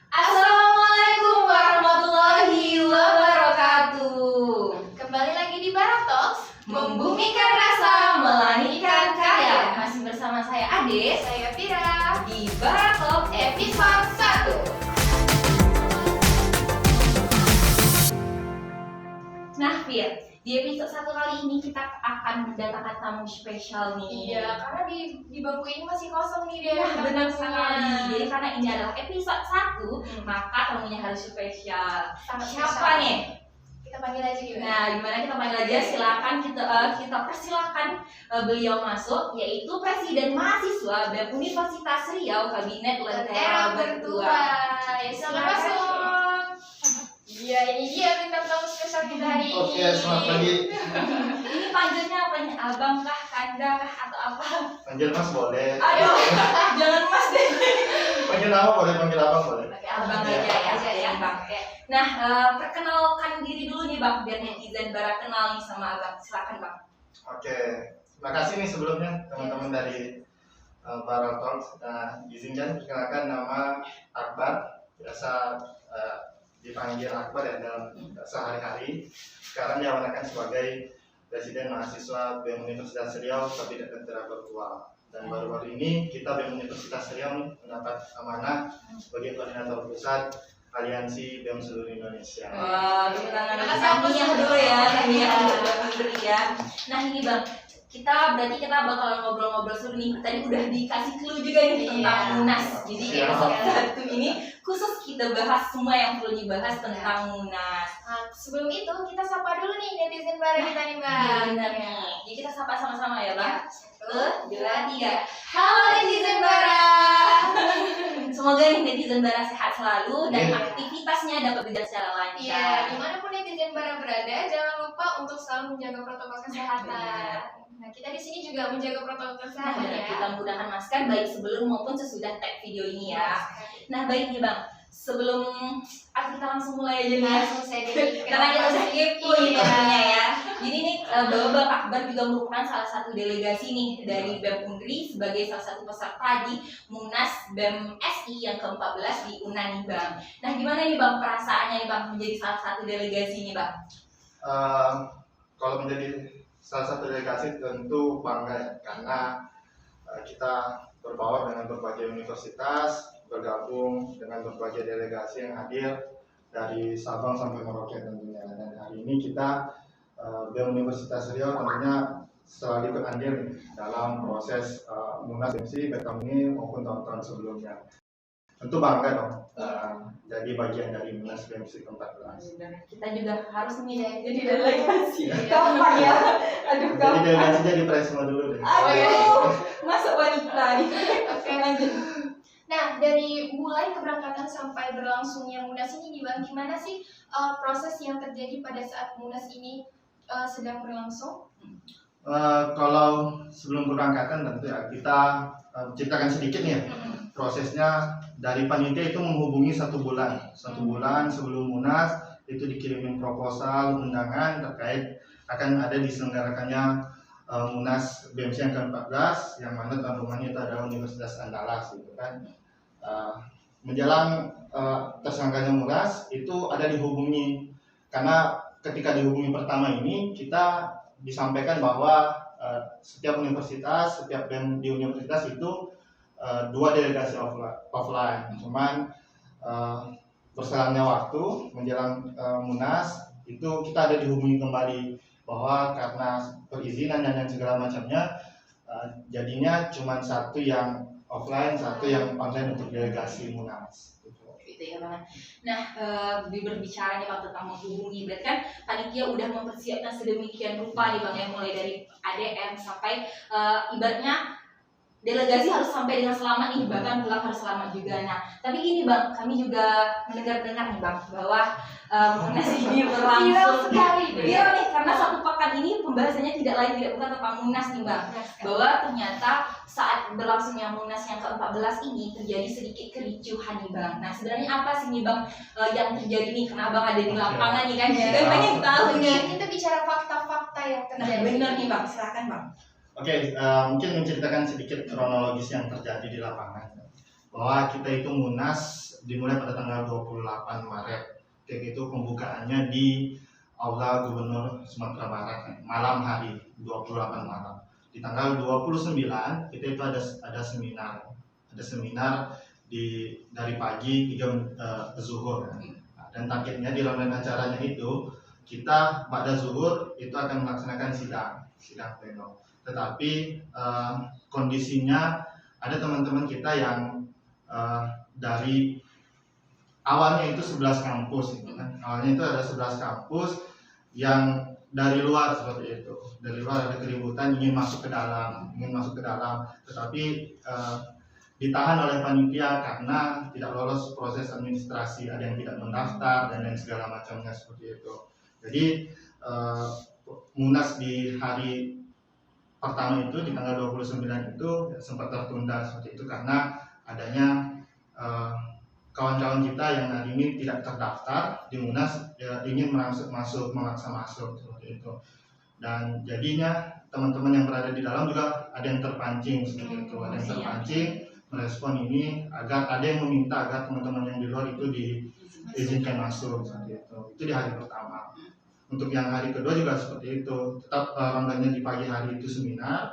Assalamualaikum warahmatullahi wabarakatuh. Kembali lagi di Bara Talks, Membumikan rasa, melahirkan karya. Masih bersama saya Ade, saya Vira di Baratok episode 1. Nah, Fir, di episode 1 kali ini kita akan mendatangkan tamu spesial nih. Iya, karena di bangku ini masih kosong nih dia. Nah, benar sekali. Jadi karena ini adalah episode 1, maka tamunya harus spesial. Sangat Siapa spesial. nih? Kita panggil aja gimana? Nah, gimana kita panggil aja? Silakan kita persilakan beliau masuk, yaitu Presiden Mahasiswa BEM Universitas Riau Kabinet Lentera Bertua. Ya, selamat masuk. Iya, ini dia bintang tamu spesial kita hari ini. Oke, selamat pagi. Ini panggilnya apa nih? Abang kah, Kanda kah, atau apa? Panggil Mas boleh. Ayo, jangan Mas deh. Panggil nama boleh, panggil abang boleh. Oke, abang aja ya, Bang. Nah, perkenalkan diri dulu nih Bang, biar netizen Bara kenal nih sama Abang. Silakan Bang. Oke, terima kasih nih sebelumnya teman-teman dari Bara Talks. Nah, izinkan perkenalkan nama Akbar, biasa dipanggil Akbar ya dalam sehari-hari. Sekarang diamanahkan sebagai Presiden Mahasiswa BEM Universitas Riau Kabinet Lentera Bertua. Dan baru-baru ini kita BEM Universitas Riau mendapat amanah sebagai koordinator pusat Aliansi BEM seluruh Indonesia. Wah, tepuk tangan Tamiah dulu ya, Tamiah dulu ya. Nah ini Bang, kita bakalan ngobrol-ngobrol seru nih. Tadi udah dikasih clue juga nih tentang Munas. Jadi episode 1 ini khusus kita bahas semua yang perlu dibahas tentang Munas. Nah, sebelum itu kita sapa dulu nih netizen Bara kita nih, Bang. Iya benar nih. Jadi kita sapa sama-sama ya Bang. Satu, 2, 3. Halo netizen Bara. Semoga nih netizen Bara sehat selalu dan aktivitasnya dapat berjalan secara lancar. Iya, dimanapun netizen Bara berada, jangan lupa untuk selalu menjaga protokol kesehatan. Nah, kita di sini juga menjaga protokol kesehatan Nah, ya. kita menggunakan masker baik sebelum maupun sesudah tag video ini ya. Nah, baik nih Bang. Sebelum kita langsung mulai aja nih ya. Langsung saja nih. Karena kita udah kepo nih Iya. tentunya ya. Jadi nih bahwa Bang Akbar juga merupakan salah satu delegasi nih dari BEM Unri sebagai salah satu peserta di Munas BEM SI yang ke-14 di UNAN nih Bang. Nah, gimana nih Bang perasaannya nih Bang menjadi salah satu delegasi nih Bang? Kalau menjadi salah satu delegasi tentu bangga ya, karena kita berbaur dengan berbagai universitas, bergabung dengan berbagai delegasi yang hadir dari Sabang sampai Merauke tentunya. Dan hari ini kita BEM Universitas Riau tentunya selalu ikut andil nih dalam proses Munas BEMSI tahun ini maupun tahun-tahun sebelumnya. Tentu bangga dong jadi bagian dari Munas BEMSI ke-14. Kita juga harus nih jadi delegasi. Gampang ya. Aduh, Jadi gampang. delegasi jadi presma dulu deh. Aduh, masuk wanita nih. Oke, lanjut. Nah, dari mulai keberangkatan sampai berlangsungnya Munas ini, Bang, gimana sih proses yang terjadi pada saat Munas ini sedang berlangsung? Kalau sebelum keberangkatan tentu ya kita ceritakan sedikit nih ya. Prosesnya dari panitia itu menghubungi 1 bulan sebelum Munas itu dikirimin proposal undangan terkait akan ada diselenggarakannya Munas BEMSI yang ke-14 yang mana tuan rumahnya itu adalah Universitas Andalas gitu kan. Menjelang terselenggaranya Munas itu ada dihubungi, karena ketika dihubungi pertama ini kita disampaikan bahwa setiap universitas, setiap BEM di universitas itu 2 delegasi offline. Cuman berselannya waktu menjelang Munas itu kita ada dihubungi kembali bahwa karena perizinan dan segala macamnya jadinya cuma 1 yang offline, 1 yang online untuk delegasi Munas. Gitu ya Bang. Nah, berbicara nih Bang tentang menghubungi, berarti kan panitia udah mempersiapkan sedemikian rupa nih Bang ya, mulai dari ADM sampai ibaratnya delegasi harus sampai dengan selamat nih, bahkan pulang harus selamat juga. Nah, tapi ini Bang, kami juga mendengar-dengar nih Bang bahwa Munas ini berlangsung viral nih karena 1 pekan ini pembahasannya tidak lain tidak bukan tentang Munas nih Bang. Bahwa ternyata saat berlangsungnya Munas yang ke-14 ini terjadi sedikit kericuhan nih Bang. Nah, sebenarnya apa sih nih Bang yang terjadi nih? Karena Abang ada di lapangan nih kan, dan banyak tahu nih. Kita bicara fakta-fakta yang Nah, terjadi. benar nih Bang, silakan Bang. Oke, mungkin menceritakan sedikit kronologis yang terjadi di lapangan. bahwa kita itu Munas dimulai pada tanggal 28 Maret. Kayak gitu pembukaannya di Aula Gubernur Sumatera Barat malam hari 28 malam. Di tanggal 29 kita itu ada seminar. Ada seminar dari pagi hingga zuhur. Nah, dan targetnya di rangkaian acaranya itu kita pada zuhur itu akan melaksanakan sidang pleno. Tetapi kondisinya ada teman-teman kita yang dari awalnya itu 11 kampus gitu kan. Awalnya itu ada 11 kampus yang dari luar seperti itu. Dari luar ada keributan ingin masuk ke dalam, tetapi ditahan oleh panitia karena tidak lolos proses administrasi, ada yang tidak mendaftar dan lain segala macamnya seperti itu. Jadi Munas di hari pertama itu di tanggal 29 itu sempat tertunda seperti itu karena adanya kawan-kawan kita yang hari ini tidak terdaftar di Munas ingin memaksa masuk seperti itu. Dan jadinya teman-teman yang berada di dalam juga ada yang terpancing seperti itu, ada yang terpancing merespon ini agar ada yang meminta agar teman-teman yang di luar itu diizinkan masuk seperti itu. Itu di hari pertama. Untuk yang hari kedua juga seperti itu, tetap rangkaiannya di pagi hari itu seminar,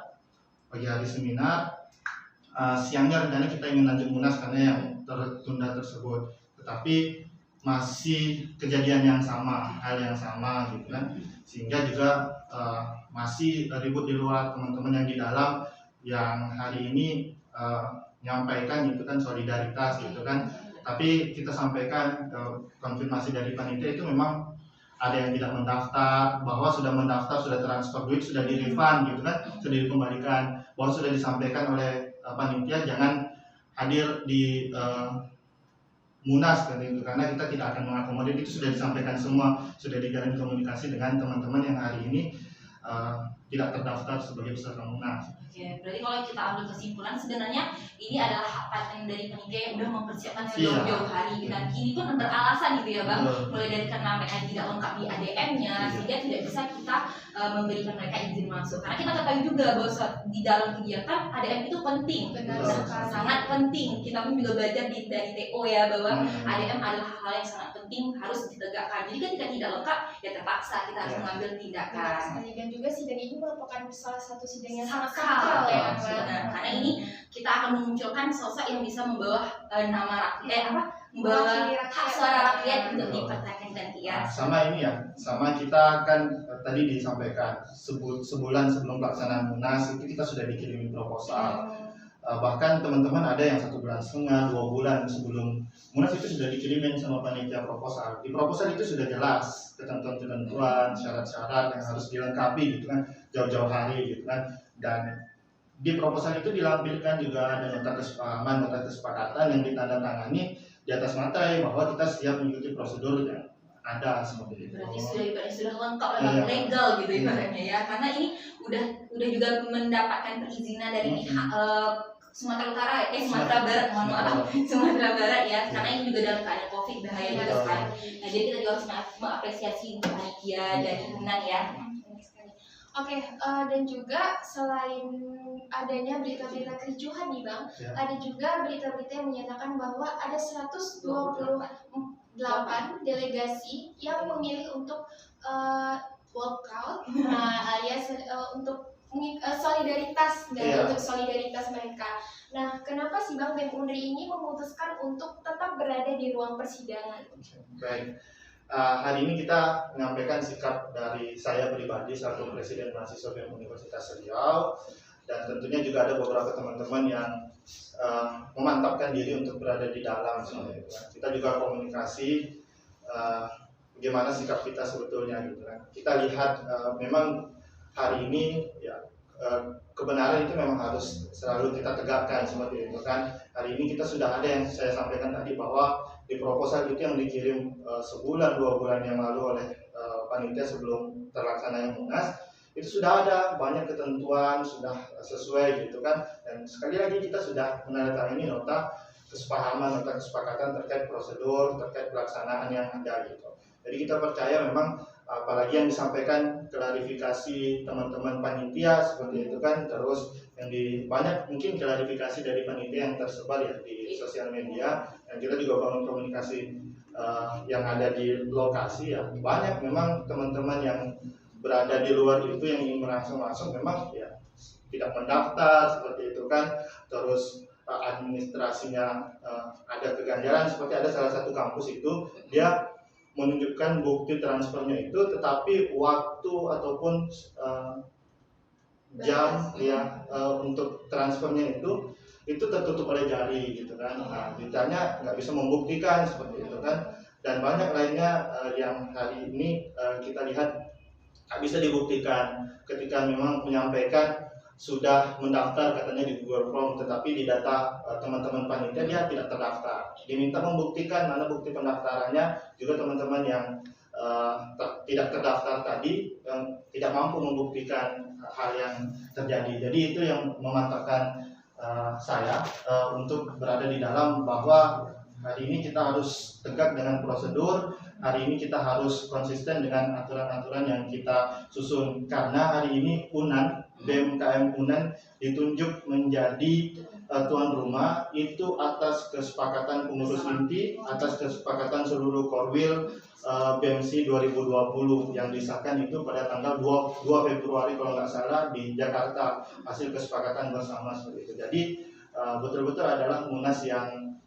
siangnya rencana kita ingin lanjut Munas karena yang tertunda tersebut, tetapi masih kejadian yang sama, hal yang sama gitu kan, sehingga juga masih ribut di luar. Teman-teman yang di dalam yang hari ini menyampaikan itu kan solidaritas gitu kan, tapi kita sampaikan konfirmasi dari panitia itu memang ada yang tidak mendaftar, bahwa sudah mendaftar, sudah transfer duit, sudah di refund gitu kan, sudah dikembalikan, bahwa sudah disampaikan oleh panitia jangan hadir di Munas gitu, karena kita tidak akan mengakomodir. Itu sudah disampaikan semua, sudah dijalin komunikasi dengan teman-teman yang hari ini tidak terdaftar sebagai peserta Munas. Oke, berarti kalau kita ambil kesimpulan sebenarnya ini adalah hak paten dari panitia yang udah mempersiapkan Iya. jauh-jauh hari dan kini pun beralasan gitu ya Bang, Betul. mulai dari karena mereka tidak lengkap di ADM-nya Iya. sehingga tidak bisa kita memberikan mereka izin masuk. Karena kita ketahui juga bahwa di dalam kegiatan ADM itu penting, Benar Betul. sekali. sangat penting. Kita pun juga belajar dari TO ya bahwa Hmm. ADM adalah hal yang sangat penting, harus ditegakkan. Jadi ketika tidak lengkap ya terpaksa kita harus Iya. mengambil Benar tindakan. sekali. Dan juga sidang ini merupakan salah satu sidang yang sangat Sakral, sakral ya, Sakral, Mbak. Benar, karena ini kita akan memunculkan sosok yang bisa membawa nama membawa Mewakili hak rakyat. suara rakyat untuk Betul. dipertanyakan ya. Nah, sama ini ya, sama kita kan tadi disampaikan sebulan sebelum pelaksanaan Munas itu kita sudah dikirimin proposal. Bahkan teman-teman ada yang 1,5 bulan, 2 bulan sebelum Munas itu sudah dikirimin sama panitia proposal. Di proposal itu sudah jelas ketentuan-ketentuan, syarat-syarat yang harus dilengkapi gitu kan, jauh-jauh hari gitu kan. Dan di proposal itu dilampirkan juga ada nota kesepahaman, nota kesepakatan yang ditandatangani di atas materai bahwa kita siap mengikuti prosedur yang ada seperti itu. Berarti sudah lengkap Iya. legal gitu Iya. ibaratnya ya. Karena ini udah juga mendapatkan perizinan dari pihak Sumatera Utara, Sumatera Barat, mohon maaf, Sumatera Barat ya. Karena ini juga dalam keadaan COVID bahaya juga Betul. sekali. Nah, jadi kita juga harus mengapresiasi untuk panitia dan himpunan ya. Oke, dan juga selain adanya berita-berita kericuhan nih Bang, Ya. ada juga berita-berita yang menyatakan bahwa ada 128 delegasi yang memilih untuk walkout, alias untuk solidaritas dan Iya. untuk solidaritas mereka. Nah, kenapa sih Bang BEM Unri ini memutuskan untuk tetap berada di ruang persidangan? Baik. Hari ini kita menyampaikan sikap dari saya pribadi selaku Presiden Mahasiswa BEM Universitas Riau, dan tentunya juga ada beberapa teman-teman yang memantapkan diri untuk berada di dalam seperti itu. Kita juga komunikasi bagaimana sikap kita sebetulnya gitu kan. Kita lihat memang hari ini ya kebenaran itu memang harus selalu kita tegakkan seperti itu kan. Hari ini kita sudah ada yang saya sampaikan tadi bahwa di proposal itu yang dikirim sebulan 2 bulan yang lalu oleh panitia sebelum terlaksananya Munas itu sudah ada banyak ketentuan, sudah sesuai gitu kan. Dan sekali lagi kita sudah menandatangani nota kesepahaman, nota kesepakatan terkait prosedur, terkait pelaksanaan yang ada gitu. Jadi kita percaya memang apalagi yang disampaikan klarifikasi teman-teman panitia seperti itu kan, terus yang banyak mungkin klarifikasi dari panitia yang tersebar ya di sosial media, dan kita juga bangun komunikasi yang ada di lokasi ya, banyak memang teman-teman yang berada di luar itu yang ingin masuk memang ya tidak mendaftar seperti itu kan, terus administrasinya ada keganjalan, seperti ada salah satu kampus itu dia menunjukkan bukti transfernya itu, tetapi waktu ataupun jam ya untuk transfernya itu tertutup oleh jari gitu kan. Nah, ditanya nggak bisa membuktikan seperti itu kan, dan banyak lainnya yang hari ini kita lihat nggak bisa dibuktikan ketika memang menyampaikan sudah mendaftar katanya di Google Form, tetapi di data teman-teman panitia dia tidak terdaftar. Diminta membuktikan mana bukti pendaftarannya, juga teman-teman yang tidak terdaftar tadi tidak mampu membuktikan hal yang terjadi. Jadi itu yang memantapkan saya untuk berada di dalam, bahwa hari ini kita harus tegak dengan prosedur, hari ini kita harus konsisten dengan aturan-aturan yang kita susun, karena hari ini BMKM Unan ditunjuk menjadi tuan rumah itu atas kesepakatan pengurus inti, atas kesepakatan seluruh Korwil BMC 2020 yang disahkan itu pada tanggal 2 Februari kalau nggak salah di Jakarta, hasil kesepakatan bersama seperti itu. Jadi betul-betul adalah Munas yang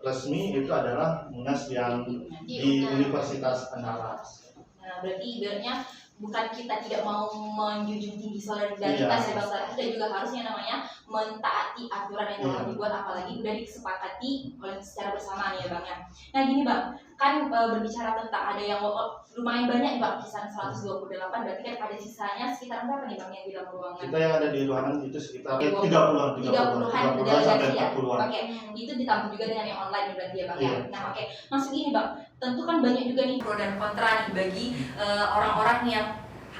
resmi, itu adalah Munas yang di Universitas Andalas. Nah, berarti ibaratnya bukan kita tidak mau menjunjung tinggi solidaritas ya Bang, kita juga harusnya namanya mentaati aturan yang telah dibuat, apalagi udah disepakati oleh secara bersama nih ya Bang ya. Nah gini Bang, kan berbicara tentang ada yang lumayan banyak nih Bang, kisaran 128, berarti kan ada sisanya sekitar berapa nih Bang yang di dalam ruangan? Kita yang ada di ruangan itu sekitar 30-an sampai ya. 40-an. Oke, itu ditambah juga dengan yang online berarti ya Bang ya. Nah oke, maksud gini Bang, tentu kan banyak juga nih pro dan kontra nih bagi orang-orang yang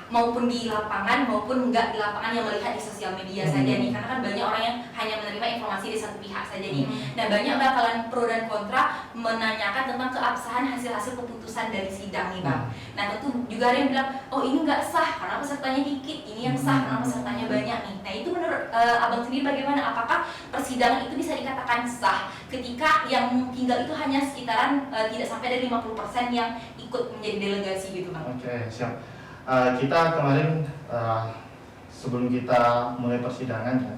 maupun di lapangan maupun enggak di lapangan yang melihat di sosial media saja nih, karena kan banyak orang yang hanya menerima informasi dari satu pihak saja nih. Nah banyak bakalan pro dan kontra menanyakan tentang keabsahan hasil-hasil keputusan dari sidang nih Bang. Nah tentu juga ada yang bilang, oh ini nggak sah karena pesertanya dikit, ini yang sah karena pesertanya banyak nih. Nah itu menurut Abang sendiri bagaimana? Apakah persidangan itu bisa dikatakan sah ketika yang tinggal itu hanya sekitaran tidak sampai dari 50% yang ikut menjadi delegasi gitu Bang? Oke, siap. Kita kemarin sebelum kita mulai persidangan ya,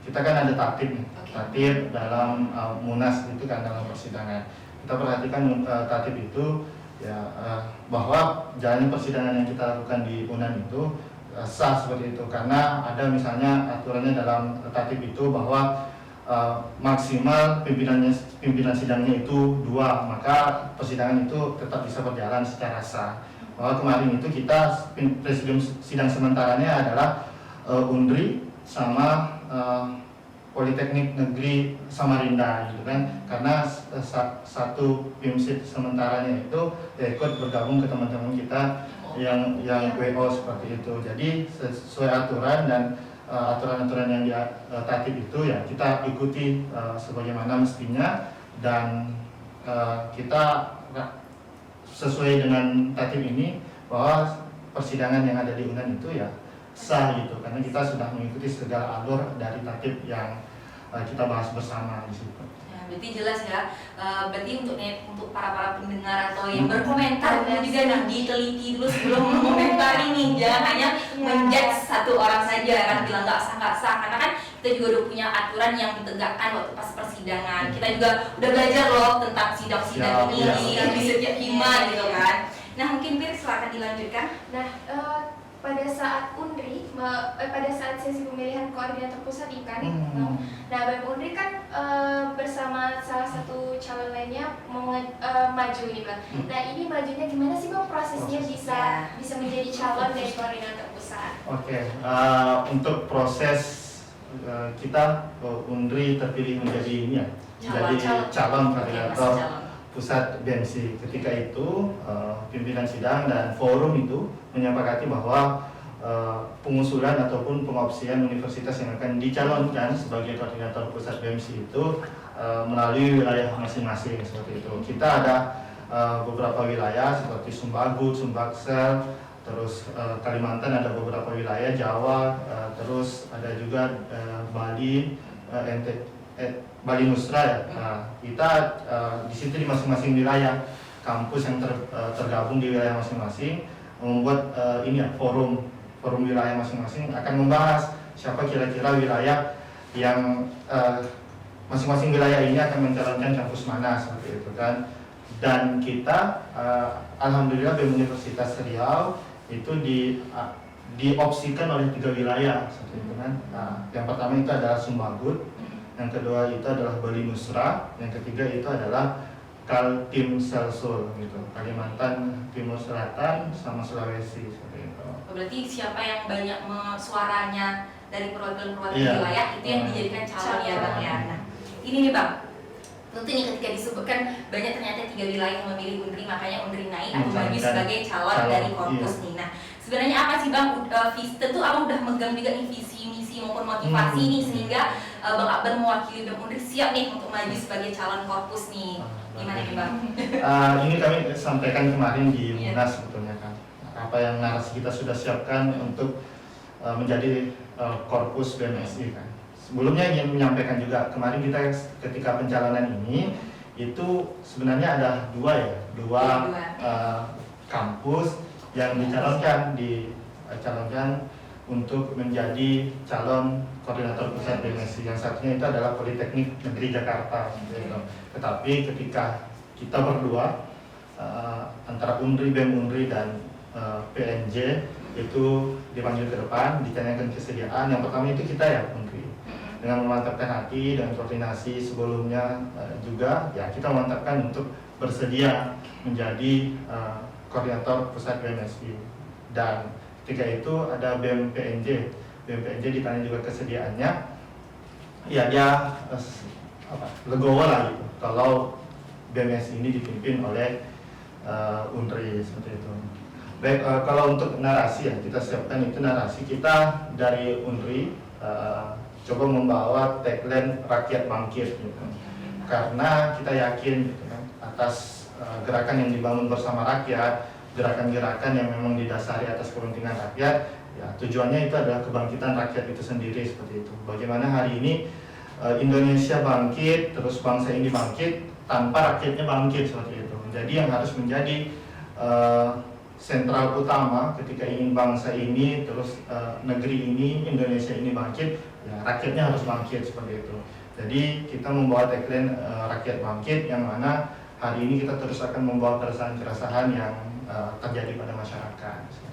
kita kan ada tatib nih, tatib dalam Munas itu kan dalam persidangan. Kita perhatikan tatib itu ya bahwa jalannya persidangan yang kita lakukan di Unan itu sah seperti itu, karena ada misalnya aturannya dalam tatib itu bahwa maksimal pimpinan sidangnya itu 2, maka persidangan itu tetap bisa berjalan secara sah. Bahwa kemarin itu kita presidium sidang sementaranya adalah Undri sama Politeknik Negeri Samarinda gitu kan, karena satu PIMSID sementaranya itu ya ikut bergabung ke teman-teman kita yang WO seperti itu. Jadi sesuai aturan dan aturan-aturan yang di tatib itu ya kita ikuti sebagaimana mestinya, dan kita sesuai dengan tatib ini bahwa persidangan yang ada di Unan itu ya sah gitu, karena kita sudah mengikuti segala alur dari tatib yang kita bahas bersama di situ. Ya, berarti jelas ya. Berarti untuk para pendengar atau yang berkomentar perlu juga nih diteliti dulu sebelum mengomentari nih, jangan hanya menjudge satu orang saja kan bilang nggak sah, karena kan kita juga udah punya aturan yang ditegakkan waktu pas persidangan. Kita juga udah belajar loh tentang sidang-sidang ini di setiap hima gitu kan. Nah mungkin Bir silakan dilanjutkan. Nah pada saat Undri, pada saat sesi pemilihan koordinator pusat IKAN, nah BEM Undri kan bersama salah satu calon lainnya maju nih Bang. Nah ini majunya gimana sih Bang prosesnya bisa menjadi calon dari koordinator pusat? Oke, untuk proses kita Undri terpilih menjadi ini ya, jadi calon koordinator pusat BMC. Ketika itu pimpinan sidang dan forum itu menyepakati bahwa pengusulan ataupun pengopsian universitas yang akan dicalonkan sebagai koordinator pusat BMC itu melalui wilayah masing-masing seperti itu. Kita ada beberapa wilayah seperti Sumbagut, Sumbaksel, terus Kalimantan ada beberapa wilayah, Jawa, terus ada juga Bali, Bali Nusra ya. Nah, kita di situ di masing-masing wilayah kampus yang tergabung di wilayah masing-masing membuat ini ya forum wilayah masing-masing akan membahas siapa kira-kira wilayah yang masing-masing wilayah ini akan mencalonkan kampus mana seperti itu kan. Dan kita alhamdulillah BEM Universitas Riau itu diopsikan oleh 3 wilayah seperti itu kan. Nah, yang pertama itu adalah Sumbagut, yang kedua itu adalah Bali Nusra, yang ketiga itu adalah Kaltim Selsul gitu, Kalimantan Timur Selatan sama Sulawesi seperti itu. Berarti siapa yang banyak suaranya dari perwakilan-perwakilan Iya. wilayah itu yang dijadikan calon ya Bang ya. Nah, ini nih Bang, tentu nih ketika disebutkan banyak ternyata 3 wilayah yang memilih Unri, makanya Unri naik atau maju sebagai calon dari korpus nih. Nah, sebenarnya apa sih Bang, tentu Abang udah megang juga nih visi misi maupun motivasi nih sehingga Bang Akbar mewakili BEM Unri siap nih untuk maju sebagai calon korpus nih. Gimana nih Bang? Ini kami sampaikan kemarin di Munas sebetulnya kan. Apa yang narasi kita sudah siapkan untuk menjadi korpus BMSI kan. Sebelumnya ingin menyampaikan juga kemarin kita ketika pencalonan ini itu sebenarnya ada dua kampus yang dicalonkan untuk menjadi calon koordinator pusat BMSI. Yang satunya itu adalah Politeknik Negeri Jakarta gitu. Tetapi ketika kita berdua antara Unri, BEM Unri dan PNJ itu dipanggil ke depan, ditanyakan kesediaan. Yang pertama itu kita ya Unri, dengan memantapkan hati dan koordinasi sebelumnya juga ya kita memantapkan untuk bersedia menjadi koordinator pusat BMSI. Dan ketika itu ada BEM PNJ ditanya juga kesediaannya, ya dia legowo lah gitu kalau BMSI ini dipimpin oleh Unri seperti itu. Baik, kalau untuk narasi ya kita siapkan itu narasi kita dari Unri coba membawa tagline rakyat bangkit gitu. Karena kita yakin gitu kan atas gerakan yang dibangun bersama rakyat, gerakan-gerakan yang memang didasari atas kepentingan rakyat, ya tujuannya itu adalah kebangkitan rakyat itu sendiri seperti itu. Bagaimana hari ini Indonesia bangkit, terus bangsa ini bangkit tanpa rakyatnya bangkit seperti itu. Jadi yang harus menjadi sentral utama ketika ingin bangsa ini, terus negeri ini, Indonesia ini bangkit, ya rakyatnya harus bangkit seperti itu. Jadi kita membawa tagline rakyat bangkit, yang mana hari ini kita terus akan membawa keresahan-keresahan yang terjadi pada masyarakat.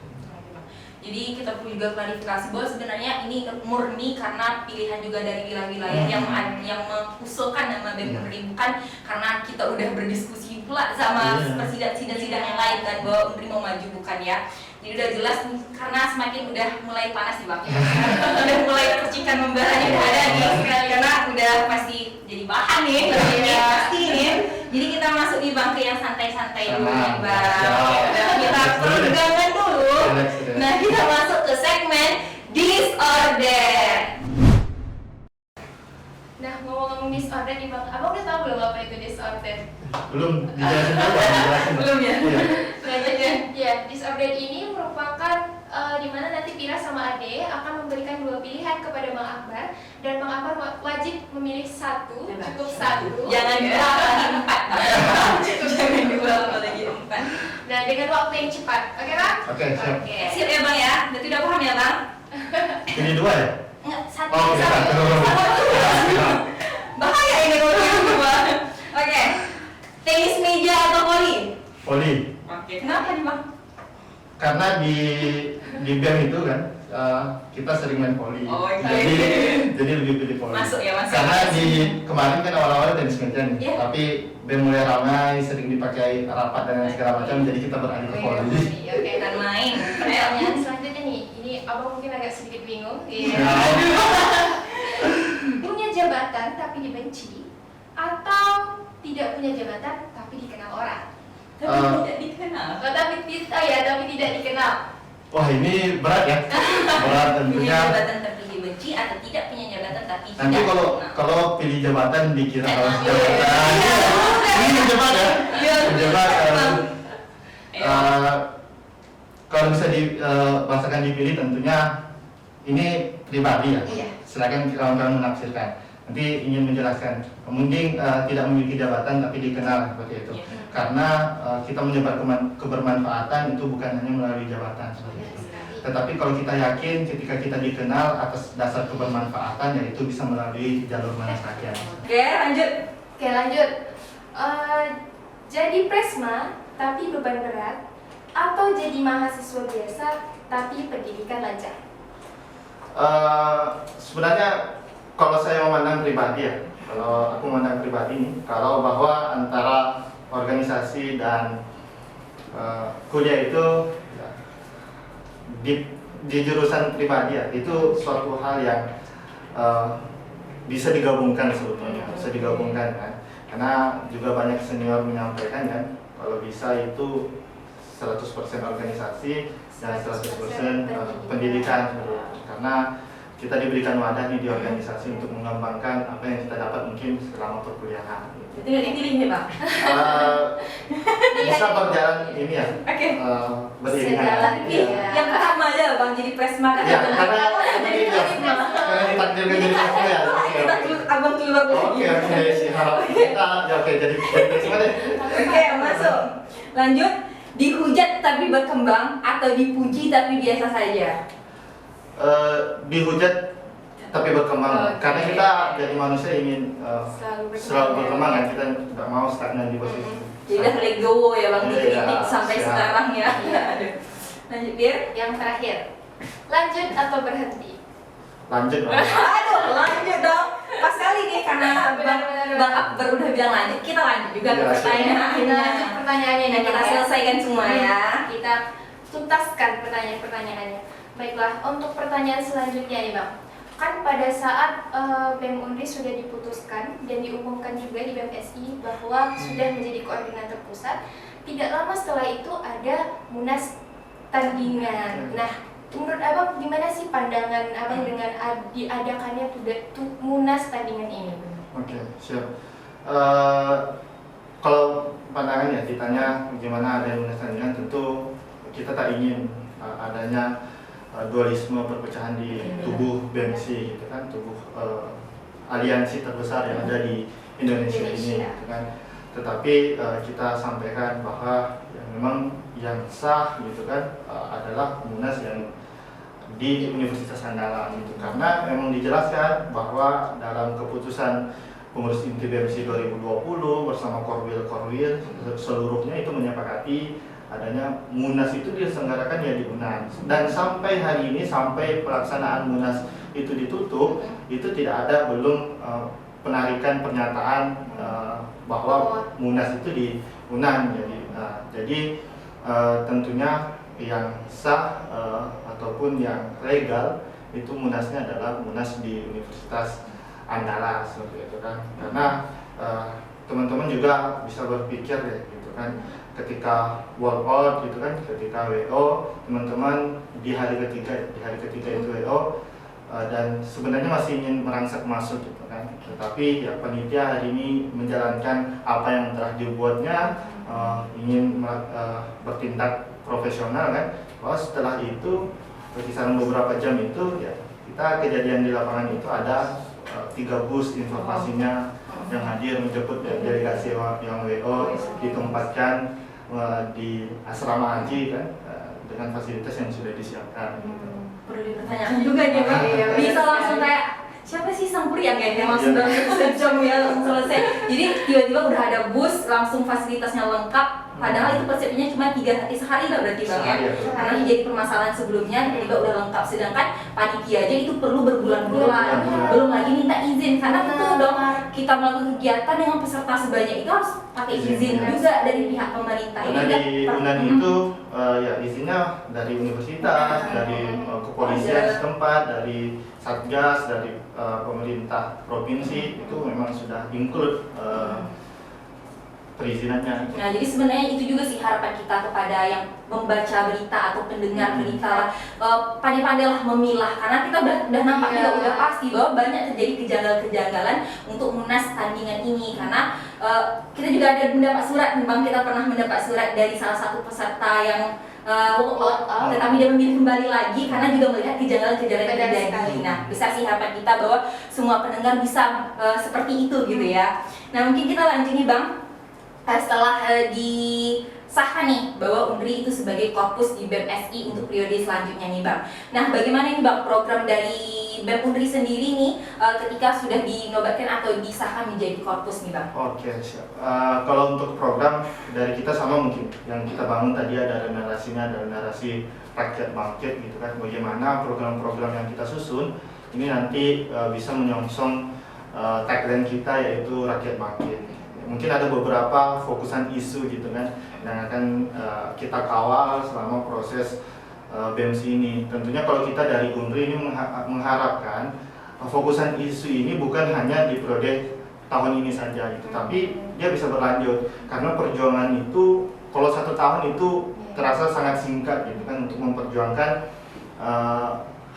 Jadi kita perlu juga klarifikasi bahwa sebenarnya ini murni karena pilihan juga dari wilayah-wilayah yang mengusulkan nama BEM Unri, bukan karena kita udah berdiskusi pula sama sidang-sidang yang lain kan bahwa Unri mau maju, bukan ya. Jadi udah jelas karena semakin udah mulai panas nih Bang. Udah mulai percikan membaranya udah ada nih karena udah pasti jadi bahan nih pasti nih. Jadi kita masuk nih Bang ke yang santai-santai dulu nih Bang. Kita peregangan dulu. Nah, kita masuk ke segmen disorder. Nah, ngomong-ngomong disorder nih Bang, Abang udah tahu belum apa itu disorder? Belum dijelasin. Belum ya? Selanjutnya, ya, disorder ini merupakan di mana nanti Pira sama Ade akan memberikan 2 pilihan kepada Bang Akbar, dan Bang Akbar wajib memilih satu, cukup satu. Jangan 2 apalagi 4. Jangan 2 apalagi 4. Nah, dengan waktu yang cepat, oke Bang? Oke, siap. Oke, siap ya Bang ya? Berarti udah paham ya Bang? Ini 2 ya? Enggak, satu. Oh, oke, satu. Bahaya ini kalau gitu Bang. Oke. Tenis meja atau voli? Voli. Oke. Kenapa nih Bang? Karena di BEM itu kan kita sering main voli. Oh, oke. Jadi lebih pilih voli. Masuk ya, masuk. Karena di kemarin kan awal-awal tenis meja nih, Iya. tapi BEM mulai ramai, sering dipakai rapat dan segala macam, jadi kita beralih ke voli. Oke, Dan main. pertanyaan selanjutnya nih, ini Abang mungkin agak sedikit bingung. Iya. Punya jabatan tapi dibenci, atau tidak punya jabatan tapi dikenal orang? Tapi tidak dikenal. Tapi tidak dikenal. Wah, ini berat ya. Berat Punya tentunya. jabatan tapi dibenci atau tidak punya jabatan tapi Nanti tidak kalau pilih jabatan dikira harus jabatan. Ini menjebak ya. Menjebak akan dipilih tentunya ini pribadi ya. Iya. Silakan kawan-kawan menafsirkan. Nanti ingin menjelaskan, mungkin tidak memiliki jabatan tapi dikenal seperti itu. Iya. Karena kita menyebar kebermanfaatan itu bukan hanya melalui jabatan seperti itu. Tetapi kalau kita yakin ketika kita dikenal atas dasar kebermanfaatan, yaitu bisa melalui jalur Munas Rakyat. Oke, lanjut. Oke, lanjut. Jadi presma tapi beban berat, atau jadi mahasiswa biasa tapi pendidikan lancar? Sebenarnya kalau saya memandang pribadi ya, kalau aku memandang pribadi nih, kalau bahwa antara organisasi dan kuliah itu ya, di jurusan pribadi ya, itu suatu hal yang bisa digabungkan sebetulnya, bisa digabungkan kan. Karena juga banyak senior menyampaikan kan, kalau bisa itu 100% organisasi dan 100% pendidikan. Karena kita diberikan wadah nih di organisasi untuk mengembangkan apa yang kita dapat mungkin selama perkuliahan. Itu nggak dipilih nih bang. Bisa berjalan ini ya, Oke. beriringan. Sejalan. Yang pertama aja bang, jadi presma kan. Ya, karena jadi ini ya, presma. karena ditakdirkan jadi presma ya. Kita abang keluar Oke, siap. Oke, jadi presma deh. Oke, masuk. Lanjut. Dihujat tapi berkembang atau dipuji tapi biasa saja? Dihujat tapi berkembang. Oke. Karena kita jadi manusia ingin selalu berkembang kan, kita tidak mau stagnan di posisi. Jadi udah legowo ya bang, dikritik Iya, sampai siap. sekarang ya. Aduh. Lanjut biar. Yang terakhir, lanjut atau berhenti? Lanjut. Bang. Aduh, lanjut dong. Pas kali nih karena Benar-benar. bang Akbar udah bilang lanjut, kita lanjut juga ke Iya, siap. pertanyaannya. Lanjut pertanyaannya Nah, nih, kita Bang, ya. selesaikan semua ya. Kita tuntaskan pertanyaan-pertanyaannya. Baiklah, untuk pertanyaan selanjutnya nih Bang. Kan pada saat BEM Unri sudah diputuskan dan diumumkan juga di BMSI bahwa sudah menjadi koordinator pusat, tidak lama setelah itu ada Munas tandingan. Nah, menurut Abang gimana sih pandangan Abang dengan diadakannya Munas tandingan ini? Oke, siap. Kalau pandangannya ditanya bagaimana ada Munas tandingan, tentu kita tak ingin adanya dualisme perpecahan di tubuh BMSI gitu kan, tubuh aliansi terbesar yang ada di Indonesia ini gitu kan. Tetapi kita sampaikan bahwa ya, memang yang sah gitu kan adalah Munas yang di Universitas Andalas gitu, karena memang dijelaskan bahwa dalam keputusan pengurus inti BMSI 2020 bersama Korwil seluruhnya itu menyepakati adanya Munas itu diselenggarakan ya di UNAN, dan sampai hari ini, sampai pelaksanaan Munas itu ditutup, itu tidak ada belum penarikan pernyataan bahwa Munas itu di UNAN. Jadi tentunya yang sah ataupun yang legal itu Munasnya adalah Munas di Universitas Andalas seperti itu kan. Karena teman-teman juga bisa berpikir ya gitu kan, ketika walkout gitu kan, ketika WO, teman-teman di hari ketiga itu WO, dan sebenarnya masih ingin merangsek masuk gitu kan, tetapi ya panitia hari ini menjalankan apa yang telah dibuatnya, ingin bertindak profesional kan, bahwa setelah itu kisaran beberapa jam itu ya kita kejadian di lapangan itu ada 3 bus informasinya yang hadir menjemput delegasi yang WO, ditempatkan di asrama haji kan, dengan fasilitas yang sudah disiapkan. Perlu dipertanyakan juga nih bang. Bisa langsung kayak siapa sih sang pria kayaknya langsung dalam sejam ya langsung selesai. Jadi tiba-tiba udah ada bus, langsung fasilitasnya lengkap. Padahal itu persiapannya cuma 3 hari sehari lah berarti bang ya. Karena jadi permasalahan sebelumnya tiba-tiba udah lengkap, sedangkan panitia aja itu perlu berbulan-bulan. Belum lagi minta izin, karena betul dong kita melakukan kegiatan dengan peserta sebanyak itu harus pakai izin juga dari pihak pemerintah. Karena di UNAN itu ya izinnya dari universitas, dari kepolisian setempat, dari satgas, dari pemerintah provinsi, itu memang sudah include perizinannya. Nah, jadi sebenarnya itu juga sih harapan kita kepada yang membaca berita atau pendengar berita, pandai-pandailah memilah, karena kita udah nampak juga udah pasti bahwa banyak terjadi kejanggalan-kejanggalan untuk Munas tandingan ini, karena kita juga ada mendapat surat, bang, kita pernah mendapat surat dari salah satu peserta yang walk out, tetapi dia memilih kembali lagi karena juga melihat kejanggalan-kejanggalan yang Benar terjadi. sekali. Nah, besar sih harapan kita bahwa semua pendengar bisa seperti itu gitu ya. Nah, mungkin kita lanjut nih Bang. Setelah disahkan nih bahwa UNRI itu sebagai korpus di BEM SI untuk periode selanjutnya nih Bang. Nah, bagaimana nih Bang program dari BEM UNRI sendiri nih ketika sudah dinobatkan atau disahkan menjadi korpus nih Bang? Oke, siap. Kalau untuk program dari kita sama mungkin yang kita bangun tadi ada narasinya, ada narasi rakyat bangkit gitu kan. Bagaimana program-program yang kita susun ini nanti bisa menyongsong tagline kita yaitu rakyat bangkit. Mungkin ada beberapa fokusan isu gitu kan yang akan kita kawal selama proses BEMS ini. Tentunya kalau kita dari UNRI ini mengharapkan fokusan isu ini bukan hanya di periode tahun ini saja gitu, tapi dia bisa berlanjut karena perjuangan itu kalau 1 tahun itu terasa sangat singkat gitu kan untuk memperjuangkan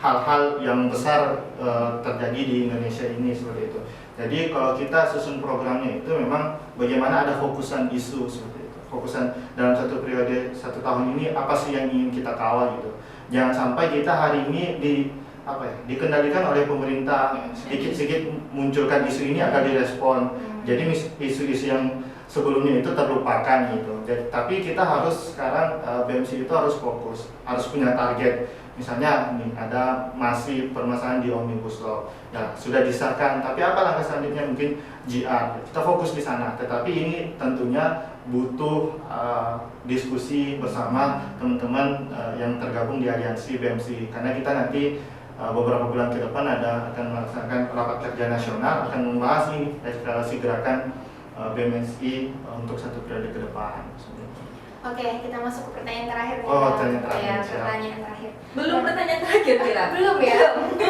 hal-hal yang besar terjadi di Indonesia ini seperti itu. Jadi kalau kita susun programnya itu memang bagaimana ada fokusan isu seperti itu. Fokusan dalam satu periode 1 tahun ini apa sih yang ingin kita kawal gitu. Jangan sampai kita hari ini dikendalikan oleh pemerintah, sedikit-sedikit munculkan isu ini akan direspon. Jadi isu-isu yang sebelumnya itu terlupakan gitu. Tapi kita harus sekarang BEMS itu harus fokus, harus punya target. Misalnya nih ada masih permasalahan di Omnibus Law, ya sudah disahkan. Tapi apa langkah selanjutnya mungkin GR. Kita fokus di sana. Tetapi ini tentunya butuh diskusi bersama teman-teman yang tergabung di aliansi BEMSI. Karena kita nanti beberapa bulan ke depan akan melaksanakan rapat kerja nasional, akan membahas ini eskalasi gerakan BEMSI untuk 1 periode ke depan. Oke, kita masuk ke pertanyaan terakhir nih. Oh, pertanyaan terakhir. Ya, Siap. pertanyaan terakhir. Belum pertanyaan terakhir Mira. Belum ya?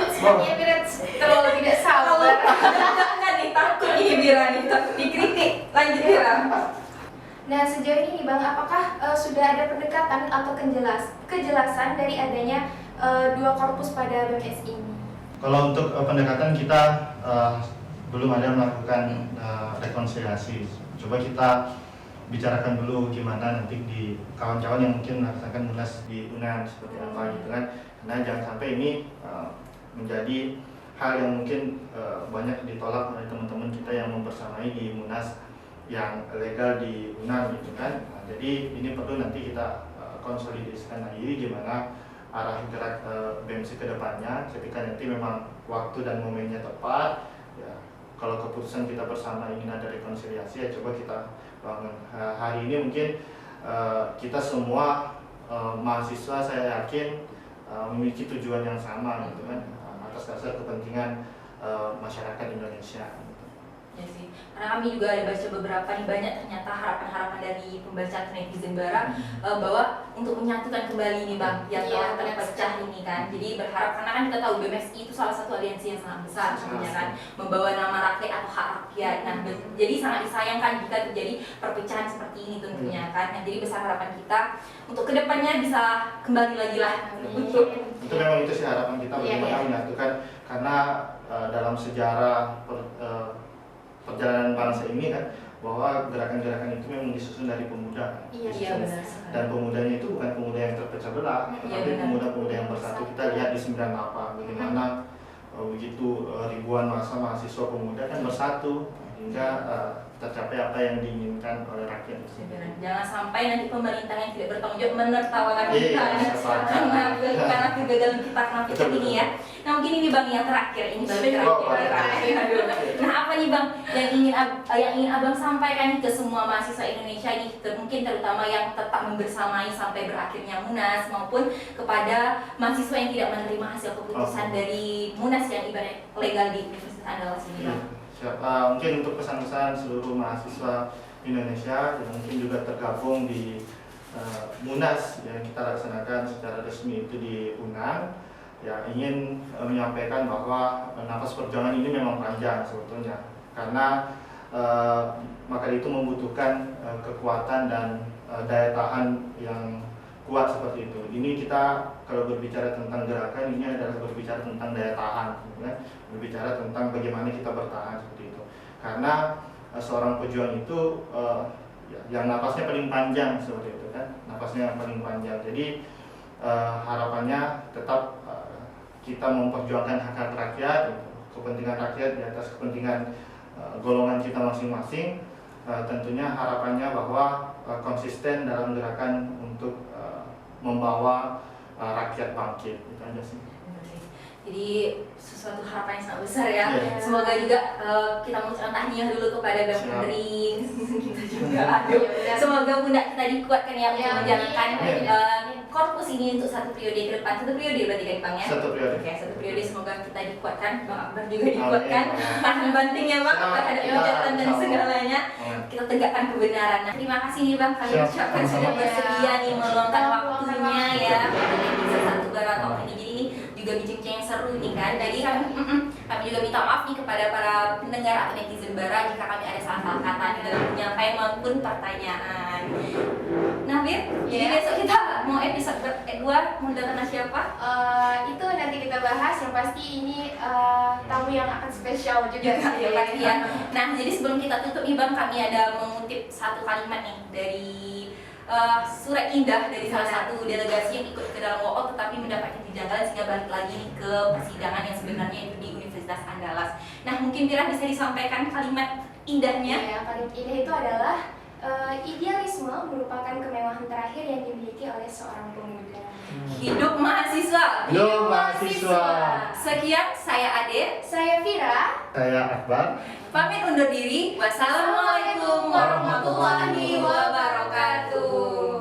Sepertinya Mira terlalu tidak sabar. Jangan nih, takut ini Mira nih, takut dikritik. Lanjut Mira. Nah, sejauh ini nih Bang, apakah sudah ada pendekatan atau kejelasan dari adanya 2 korpus pada BEMS ini? Kalau untuk pendekatan kita belum ada melakukan rekonsiliasi. Coba kita bicarakan dulu gimana nanti di kawan-kawan yang mungkin melaksanakan munas di UNAN seperti apa gitu kan. Karena jangan sampai ini menjadi hal yang mungkin banyak ditolak oleh teman-teman kita yang mempersamai di munas yang legal di UNAN gitu kan. Nah, jadi ini perlu nanti kita konsolidasikan lagi gimana arah gerak BEMSI ke depannya ketika nanti memang waktu dan momennya tepat ya. Kalau keputusan kita bersama ingin ada rekonsiliasi ya coba kita bangun. Hari ini mungkin kita semua mahasiswa saya yakin memiliki tujuan yang sama gitu kan atas dasar kepentingan masyarakat Indonesia gitu. Ya sih, karena kami juga ada baca beberapa nih banyak ternyata harapan-harapan dari pembaca netizen Bara bahwa untuk menyatukan kembali nih Bang yang telah terpecah ini kan. Jadi berharap karena kan kita tahu BMSI itu salah satu aliansi yang sangat besar sebenarnya kan, membawa nama rakyat atau hak rakyat. Nah, jadi sangat disayangkan jika terjadi perpecahan seperti ini tentunya kan. Nah, jadi besar harapan kita untuk kedepannya bisa kembali lagi lah untuk Itu memang itu sih harapan kita bagaimana menyatukan karena dalam sejarah perjalanan bangsa ini kan bahwa gerakan-gerakan itu memang disusun dari pemuda. Iya benar. Dan pemudanya itu bukan pemuda yang terpecah belah, tetapi pemuda-pemuda yang bersatu. Kita lihat di 98 bagaimana begitu ribuan masa mahasiswa pemuda kan bersatu hingga tercapai apa yang diinginkan oleh rakyat itu sendiri. Jangan sampai nanti pemerintah yang tidak bertanggung jawab menertawakan kita karena kegagalan kita kenapa kita ini ya. Nah mungkin ini Bang yang terakhir ini terakhir. Nah apa nih Bang yang ingin Abang sampaikan ke semua mahasiswa Indonesia ini mungkin terutama yang tetap membersamai sampai berakhirnya Munas maupun kepada mahasiswa yang tidak menerima hasil keputusan dari Munas yang ibarat legal di Universitas Andalas ini Bang. Mungkin untuk pesan-pesan seluruh mahasiswa Indonesia yang mungkin juga tergabung di Munas yang kita laksanakan secara resmi itu di UNAN ya ingin menyampaikan bahwa nafas perjuangan ini memang panjang sebetulnya karena maka itu membutuhkan kekuatan dan daya tahan yang kuat seperti itu. Ini kita kalau berbicara tentang gerakan ini adalah berbicara tentang daya tahan, ya. Berbicara tentang bagaimana kita bertahan seperti itu. Karena seorang pejuang itu yang napasnya paling panjang seperti itu kan, napasnya yang paling panjang. Jadi harapannya tetap kita memperjuangkan hak-hak rakyat, kepentingan rakyat di atas kepentingan golongan kita masing-masing. Tentunya harapannya bahwa konsisten dalam gerakan untuk membawa rakyat bangkit. Itu aja sih. Jadi sesuatu harapan yang sangat besar ya. Yeah. Semoga juga kita mengucapkan tahniah dulu kepada Bang Undri. Kita juga aduh. Semoga Bunda kita dikuatkan ya untuk menjalankan korpus ini untuk 1 periode ke depan. 1 periode berarti kan Bang ya? 1 periode. Oke, 1 periode semoga kita dikuatkan. Bang Akbar juga dikuatkan. Tahan banting ya Bang terhadap hujatan dan segalanya. Kita tegakkan kebenaran. Nah, terima kasih nih Bang kami ucapkan sudah bersedia nih meluangkan waktunya ya. Bisa 1 bara talk ini. Jadi ini juga bincang yang seru nih kan. Jadi kami juga minta maaf nih kepada para pendengar atau netizen bara jika kami ada salah-salah kata di dalam penyampaian maupun pertanyaan. Nah, Bir, jadi besok kita mau episode 2 mau datang siapa? Itu nanti kita bahas. Yang pasti ini tamu yang akan spesial juga sih. Ya. Nah, jadi sebelum kita tutup nih Bang, kami ada mengutip 1 kalimat nih dari surat indah dari salah satu delegasi yang ikut ke dalam walkout tetapi mendapatkan kejanggalan sehingga balik lagi nih ke persidangan yang sebenarnya itu di Universitas Andalas. Nah, mungkin Mira bisa disampaikan kalimat indahnya. Ya, kalimat indah itu adalah idealisme merupakan kemewahan terakhir yang dimiliki oleh seorang pemuda. Hidup mahasiswa. Hidup mahasiswa. Sekian, saya Ade. Saya Vira. Saya Akbar. Pamit undur diri. Wassalamualaikum warahmatullahi wabarakatuh.